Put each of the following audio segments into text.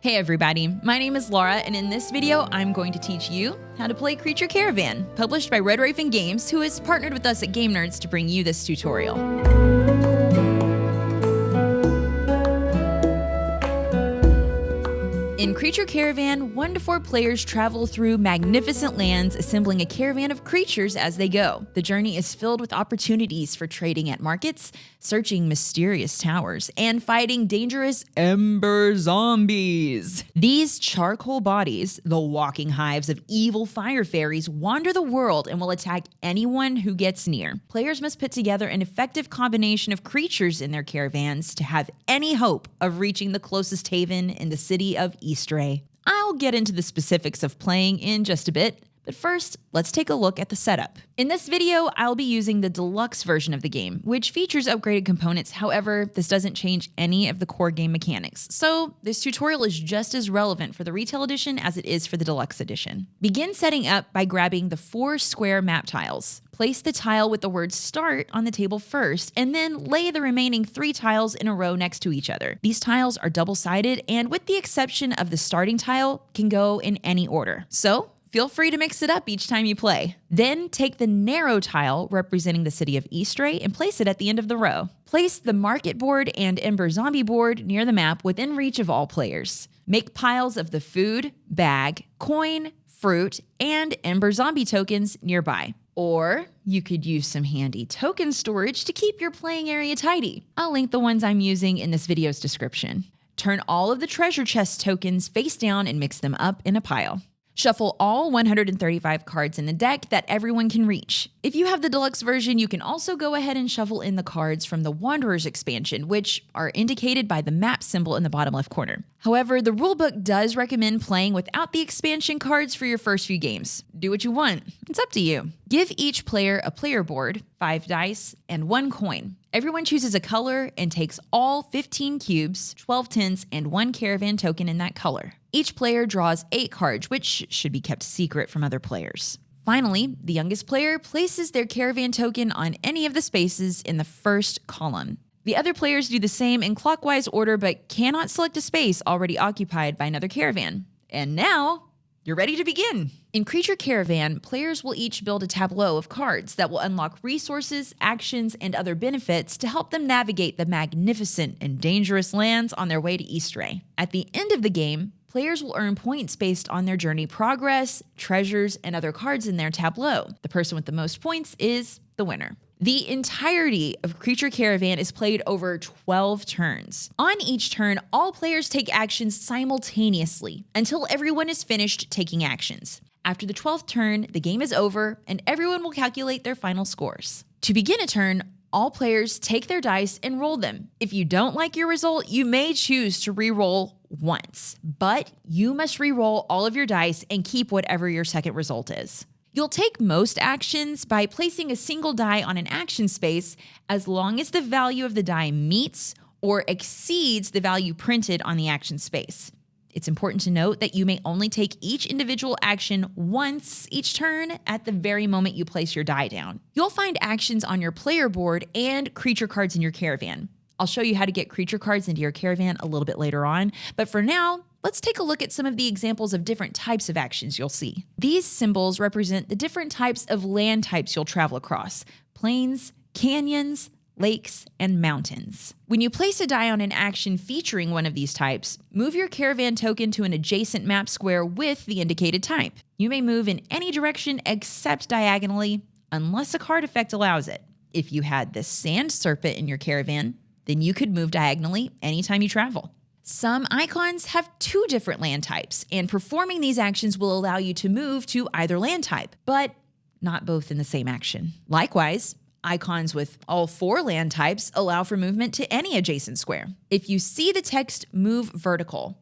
Hey everybody, my name is Laura, and in this video, I'm going to teach you how to play Creature Caravan, published by Red Raven Games, who has partnered with us at Game Nerdz to bring you this tutorial. In Creature Caravan, 1 to 4 players travel through magnificent lands, assembling a caravan of creatures as they go. The journey is filled with opportunities for trading at markets, searching mysterious towers, and fighting dangerous ember zombies. These charcoal bodies, the walking hives of evil fire fairies, wander the world and will attack anyone who gets near. Players must put together an effective combination of creatures in their caravans to have any hope of reaching the closest haven in the city of Eastrey. I'll get into the specifics of playing in just a bit, but first, let's take a look at the setup. In this video, I'll be using the deluxe version of the game, which features upgraded components. However, this doesn't change any of the core game mechanics, so this tutorial is just as relevant for the retail edition as it is for the deluxe edition. Begin setting up by grabbing the 4 square map tiles. Place the tile with the word start on the table first, and then lay the remaining 3 tiles in a row next to each other. These tiles are double-sided, and with the exception of the starting tile, can go in any order. So feel free to mix it up each time you play. Then take the narrow tile representing the city of Eastrey and place it at the end of the row. Place the market board and ember zombie board near the map within reach of all players. Make piles of the food, bag, coin, fruit, and ember zombie tokens nearby. Or you could use some handy token storage to keep your playing area tidy. I'll link the ones I'm using in this video's description. Turn all of the treasure chest tokens face down and mix them up in a pile. Shuffle all 135 cards in the deck that everyone can reach. If you have the deluxe version, you can also go ahead and shuffle in the cards from the Wanderers expansion, which are indicated by the map symbol in the bottom left corner. However, the rulebook does recommend playing without the expansion cards for your first few games. Do what you want. It's up to you. Give each player a player board, 5 dice, and 1 coin. Everyone chooses a color and takes all 15 cubes, 12 tins, and 1 caravan token in that color. Each player draws 8 cards, which should be kept secret from other players. Finally, the youngest player places their caravan token on any of the spaces in the first column. The other players do the same in clockwise order, but cannot select a space already occupied by another caravan. And now, you're ready to begin. In Creature Caravan, players will each build a tableau of cards that will unlock resources, actions, and other benefits to help them navigate the magnificent and dangerous lands on their way to Eastrey. At the end of the game, players will earn points based on their journey progress, treasures, and other cards in their tableau. The person with the most points is the winner. The entirety of Creature Caravan is played over 12 turns. On each turn, all players take actions simultaneously until everyone is finished taking actions. After the 12th turn, the game is over and everyone will calculate their final scores. To begin a turn, all players take their dice and roll them. If you don't like your result, you may choose to re-roll once, but you must re-roll all of your dice and keep whatever your second result is. You'll take most actions by placing a single die on an action space as long as the value of the die meets or exceeds the value printed on the action space. It's important to note that you may only take each individual action once each turn at the very moment you place your die down. You'll find actions on your player board and creature cards in your caravan. I'll show you how to get creature cards into your caravan a little bit later on, but for now, let's take a look at some of the examples of different types of actions you'll see. These symbols represent the different types of land types you'll travel across: plains, canyons, lakes, and mountains. When you place a die on an action featuring one of these types, move your caravan token to an adjacent map square with the indicated type. You may move in any direction except diagonally, unless a card effect allows it. If you had the sand serpent in your caravan, then you could move diagonally anytime you travel. Some icons have 2 different land types, and performing these actions will allow you to move to either land type, but not both in the same action. Likewise, icons with all 4 land types allow for movement to any adjacent square. If you see the text "move vertical,"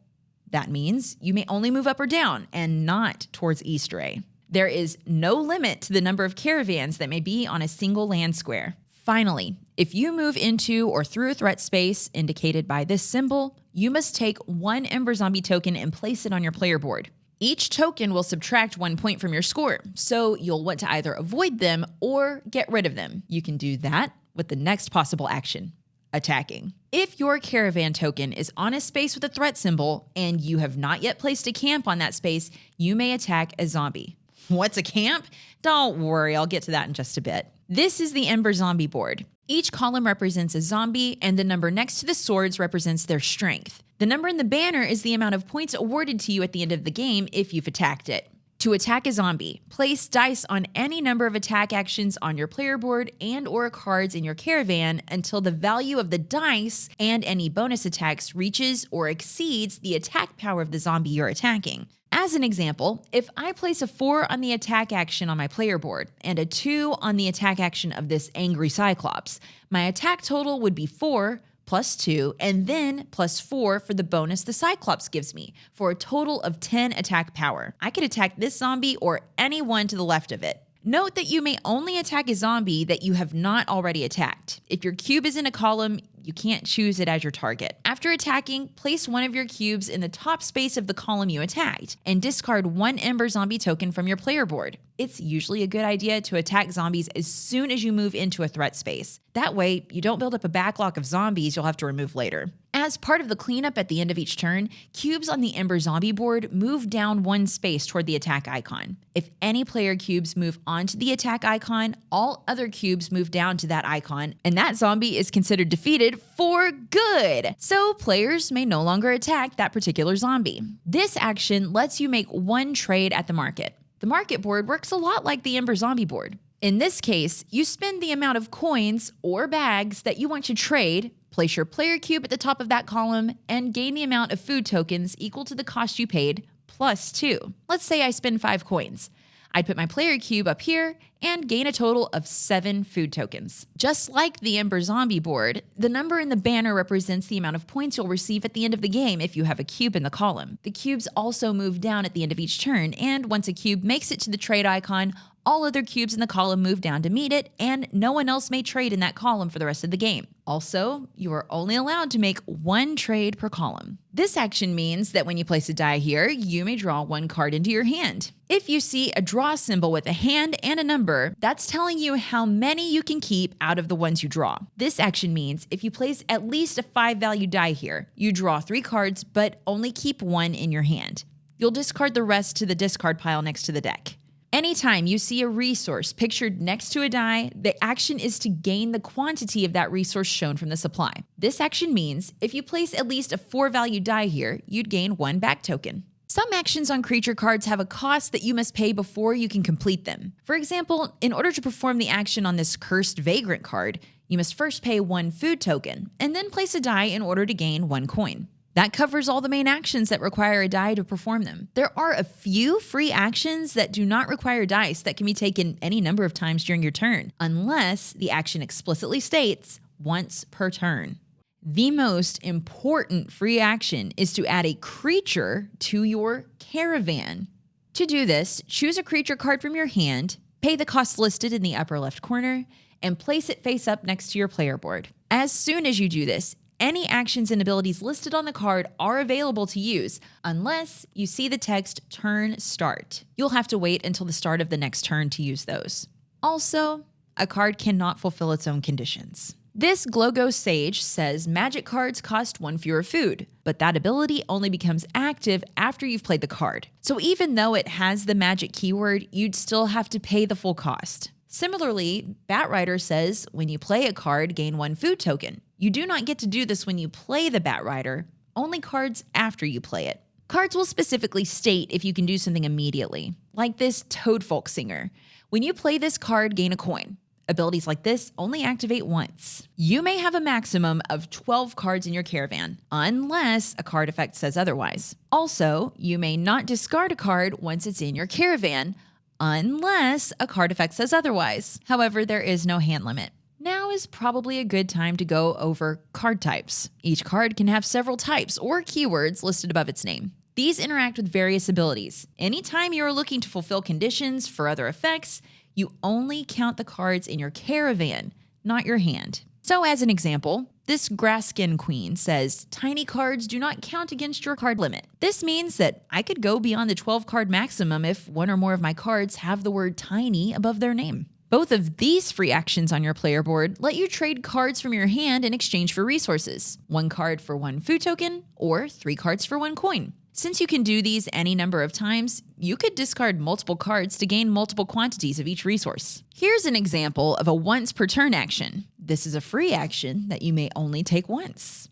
that means you may only move up or down and not towards Eastrey. There is no limit to the number of caravans that may be on a single land square. Finally, if you move into or through a threat space indicated by this symbol, you must take 1 ember zombie token and place it on your player board. Each token will subtract 1 point from your score, so you'll want to either avoid them or get rid of them. You can do that with the next possible action, attacking. If your caravan token is on a space with a threat symbol and you have not yet placed a camp on that space, you may attack a zombie. What's a camp? Don't worry, I'll get to that in just a bit. This is the Ember Zombie board. Each column represents a zombie, and the number next to the swords represents their strength. The number in the banner is the amount of points awarded to you at the end of the game if you've attacked it. To attack a zombie, place dice on any number of attack actions on your player board and/or cards in your caravan until the value of the dice and any bonus attacks reaches or exceeds the attack power of the zombie you're attacking. As an example, if I place a 4 on the attack action on my player board and a 2 on the attack action of this angry Cyclops, my attack total would be 4 plus 2 and then plus 4 for the bonus the Cyclops gives me, for a total of 10 attack power. I could attack this zombie or anyone to the left of it. Note that you may only attack a zombie that you have not already attacked. If your cube is in a column, you can't choose it as your target. After attacking, place one of your cubes in the top space of the column you attacked and discard one Ember Zombie token from your player board. It's usually a good idea to attack zombies as soon as you move into a threat space. That way, you don't build up a backlog of zombies you'll have to remove later. As part of the cleanup at the end of each turn, cubes on the Ember Zombie board move down one space toward the attack icon. If any player cubes move onto the attack icon, all other cubes move down to that icon, and that zombie is considered defeated for good. So players may no longer attack that particular zombie. This action lets you make one trade at the market. The market board works a lot like the Ember Zombie board. In this case, you spend the amount of coins or bags that you want to trade, place your player cube at the top of that column, and gain the amount of food tokens equal to the cost you paid, plus 2. Let's say I spend 5 coins. I'd put my player cube up here and gain a total of 7 food tokens. Just like the Ember Zombie board, the number in the banner represents the amount of points you'll receive at the end of the game if you have a cube in the column. The cubes also move down at the end of each turn, and once a cube makes it to the trade icon, all other cubes in the column move down to meet it, and no one else may trade in that column for the rest of the game. Also, you are only allowed to make one trade per column. This action means that when you place a die here, you may draw one card into your hand. If you see a draw symbol with a hand and a number, that's telling you how many you can keep out of the ones you draw. This action means if you place at least a 5-value die here, you draw 3 cards but only keep 1 in your hand. You'll discard the rest to the discard pile next to the deck. Anytime you see a resource pictured next to a die, the action is to gain the quantity of that resource shown from the supply. This action means if you place at least a 4-value die here, you'd gain 1 back token. Some actions on creature cards have a cost that you must pay before you can complete them. For example, in order to perform the action on this Cursed Vagrant card, you must first pay 1 food token, and then place a die in order to gain 1 coin. That covers all the main actions that require a die to perform them. There are a few free actions that do not require dice that can be taken any number of times during your turn, unless the action explicitly states once per turn. The most important free action is to add a creature to your caravan. To do this, choose a creature card from your hand, pay the cost listed in the upper left corner, and place it face up next to your player board. As soon as you do this, any actions and abilities listed on the card are available to use, unless you see the text Turn Start. You'll have to wait until the start of the next turn to use those. Also, a card cannot fulfill its own conditions. This Glogo Sage says magic cards cost 1 fewer food, but that ability only becomes active after you've played the card. So even though it has the magic keyword, you'd still have to pay the full cost. Similarly, Batrider says when you play a card, gain 1 food token. You do not get to do this when you play the Batrider, only cards after you play it. Cards will specifically state if you can do something immediately, like this Toadfolk Singer. When you play this card, gain a coin. Abilities like this only activate once. You may have a maximum of 12 cards in your caravan, unless a card effect says otherwise. Also, you may not discard a card once it's in your caravan, unless a card effect says otherwise. However, there is no hand limit. Now is probably a good time to go over card types. Each card can have several types or keywords listed above its name. These interact with various abilities. Anytime you are looking to fulfill conditions for other effects, you only count the cards in your caravan, not your hand. So as an example, this Grasskin Queen says, tiny cards do not count against your card limit. This means that I could go beyond the 12 card maximum if one or more of my cards have the word tiny above their name. Both of these free actions on your player board let you trade cards from your hand in exchange for resources. 1 card for 1 food token, or 3 cards for 1 coin. Since you can do these any number of times, you could discard multiple cards to gain multiple quantities of each resource. Here's an example of a once per turn action. This is a free action that you may only take once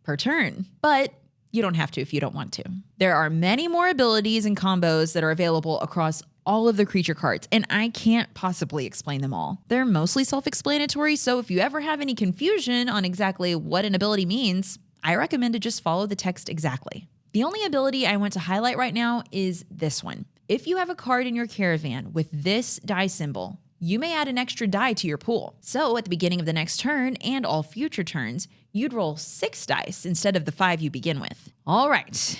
per turn, but you don't have to if you don't want to. There are many more abilities and combos that are available across all of the creature cards, and I can't possibly explain them all. They're mostly self-explanatory, so if you ever have any confusion on exactly what an ability means, I recommend to just follow the text exactly. The only ability I want to highlight right now is this one. If you have a card in your caravan with this die symbol, you may add an extra die to your pool. So at the beginning of the next turn and all future turns, you'd roll 6 dice instead of the 5 you begin with. All right.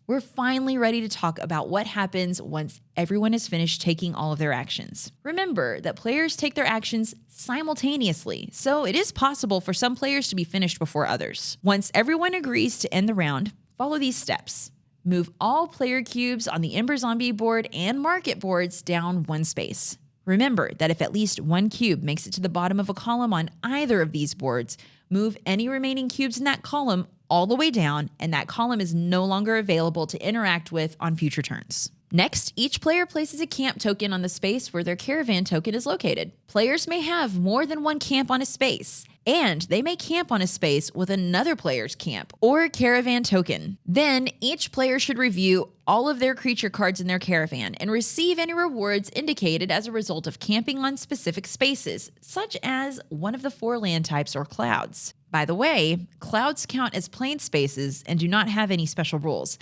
We're finally ready to talk about what happens once everyone has finished taking all of their actions. Remember that players take their actions simultaneously, so it is possible for some players to be finished before others. Once everyone agrees to end the round, follow these steps. Move all player cubes on the Ember Zombie board and market boards down 1 space. Remember that if at least 1 cube makes it to the bottom of a column on either of these boards, move any remaining cubes in that column all the way down, and that column is no longer available to interact with on future turns. Next, each player places a camp token on the space where their caravan token is located. Players may have more than 1 camp on a space, and they may camp on a space with another player's camp or caravan token. Then, each player should review all of their creature cards in their caravan and receive any rewards indicated as a result of camping on specific spaces, such as one of the 4 land types or clouds. By the way, clouds count as plain spaces and do not have any special rules,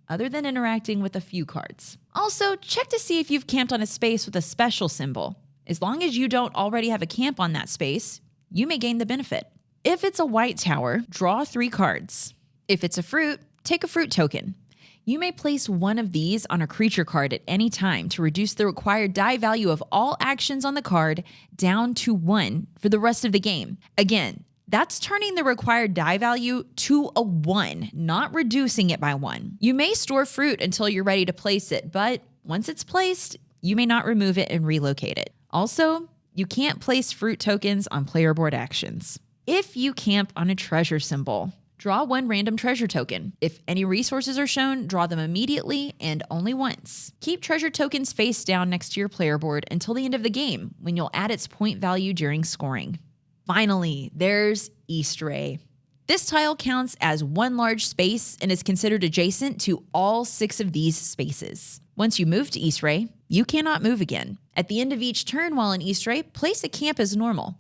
other than interacting with a few cards. Also, check to see if you've camped on a space with a special symbol. As long as you don't already have a camp on that space, you may gain the benefit. If it's a white tower, draw 3 cards. If it's a fruit, take a fruit token. You may place one of these on a creature card at any time to reduce the required die value of all actions on the card down to 1 for the rest of the game. Again, that's turning the required die value to a 1, not reducing it by 1. You may store fruit until you're ready to place it, but once it's placed, you may not remove it and relocate it. Also, you can't place fruit tokens on player board actions. If you camp on a treasure symbol, draw 1 random treasure token. If any resources are shown, draw them immediately and only once. Keep treasure tokens face down next to your player board until the end of the game, when you'll add its point value during scoring. Finally, there's Eastrey. This tile counts as 1 large space and is considered adjacent to all 6 of these spaces. Once you move to Eastrey, you cannot move again. At the end of each turn while in Eastrey, place a camp as normal.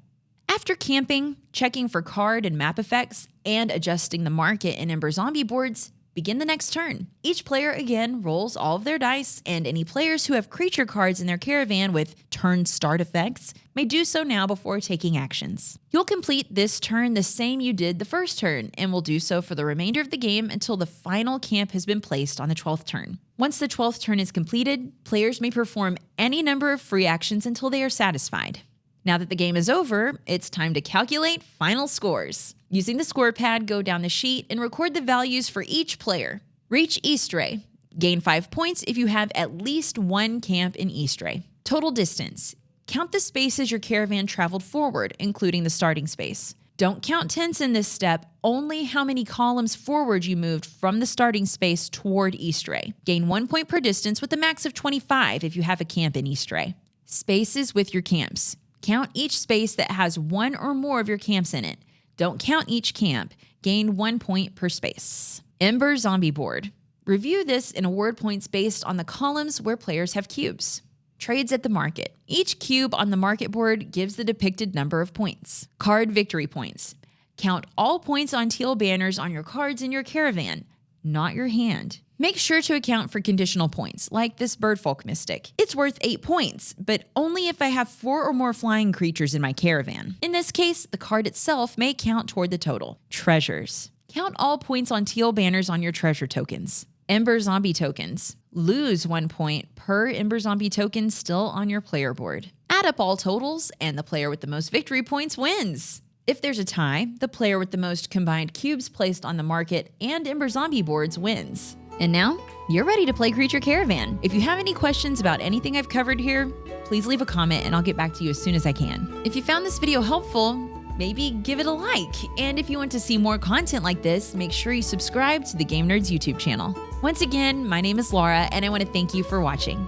After camping, checking for card and map effects, and adjusting the market and Ember Zombie boards, begin the next turn. Each player again rolls all of their dice, and any players who have creature cards in their caravan with turn start effects may do so now before taking actions. You'll complete this turn the same you did the first turn, and will do so for the remainder of the game until the final camp has been placed on the 12th turn. Once the 12th turn is completed, players may perform any number of free actions until they are satisfied. Now that the game is over, it's time to calculate final scores. Using the score pad, go down the sheet and record the values for each player. Reach Eastrey. Gain 5 points if you have at least 1 camp in Eastrey. Total distance. Count the spaces your caravan traveled forward, including the starting space. Don't count tents in this step, only how many columns forward you moved from the starting space toward Eastrey. Gain 1 point per distance with a max of 25 if you have a camp in Eastrey. Spaces with your camps. Count each space that has 1 or more of your camps in it. Don't count each camp. Gain 1 point per space. Ember Zombie board. Review this and award points based on the columns where players have cubes. Trades at the market. Each cube on the market board gives the depicted number of points. Card victory points. Count all points on teal banners on your cards in your caravan, not your hand. Make sure to account for conditional points, like this Birdfolk Mystic. It's worth 8 points, but only if I have 4 or more flying creatures in my caravan. In this case, the card itself may count toward the total. Treasures. Count all points on teal banners on your treasure tokens. Ember Zombie tokens. Lose 1 point per Ember Zombie token still on your player board. Add up all totals, and the player with the most victory points wins. If there's a tie, the player with the most combined cubes placed on the market and Ember Zombie boards wins. And now, you're ready to play Creature Caravan. If you have any questions about anything I've covered here, please leave a comment and I'll get back to you as soon as I can. If you found this video helpful, maybe give it a like. And if you want to see more content like this, make sure you subscribe to the Game Nerdz YouTube channel. Once again, my name is Laura, and I want to thank you for watching.